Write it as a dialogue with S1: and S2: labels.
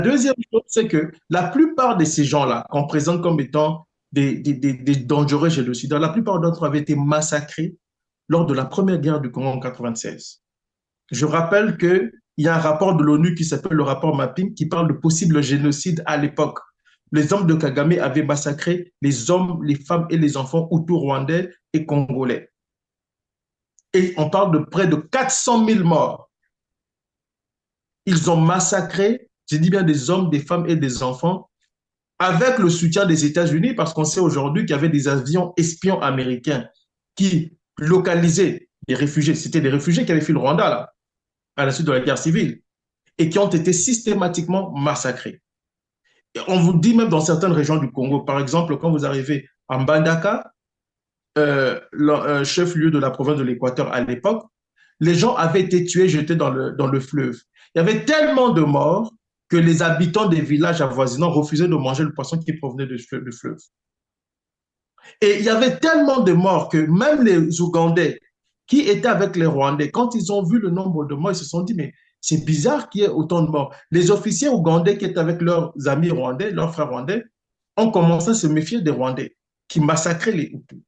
S1: deuxième chose, c'est que la plupart de ces gens-là, qu'on présente comme étant des dangereux génocidaires, la plupart d'entre eux avaient été massacrés lors de la première guerre du Congo en 96. Je rappelle qu'il y a un rapport de l'ONU qui s'appelle le rapport Mapping qui parle de possible génocide à l'époque. Les hommes de Kagame avaient massacré les hommes, les femmes et les enfants hutus rwandais et congolais. Et on parle de près de 400 000 morts. Ils ont massacré, je dis bien des hommes, des femmes et des enfants, avec le soutien des États-Unis, parce qu'on sait aujourd'hui qu'il y avait des avions espions américains qui localisaient les réfugiés. C'était des réfugiés qui avaient fui le Rwanda, là, à la suite de la guerre civile, et qui ont été systématiquement massacrés. Et on vous dit même dans certaines régions du Congo, par exemple, quand vous arrivez à Mbandaka, chef-lieu de la province de l'Équateur à l'époque, les gens avaient été tués, jetés dans le fleuve. Il y avait tellement de morts que les habitants des villages avoisinants refusaient de manger le poisson qui provenait du fleuve. Et il y avait tellement de morts que même les Ougandais qui étaient avec les Rwandais, quand ils ont vu le nombre de morts, ils se sont dit, mais c'est bizarre qu'il y ait autant de morts. Les officiers ougandais qui étaient avec leurs amis rwandais, leurs frères rwandais, ont commencé à se méfier des Rwandais qui massacraient les Hutus.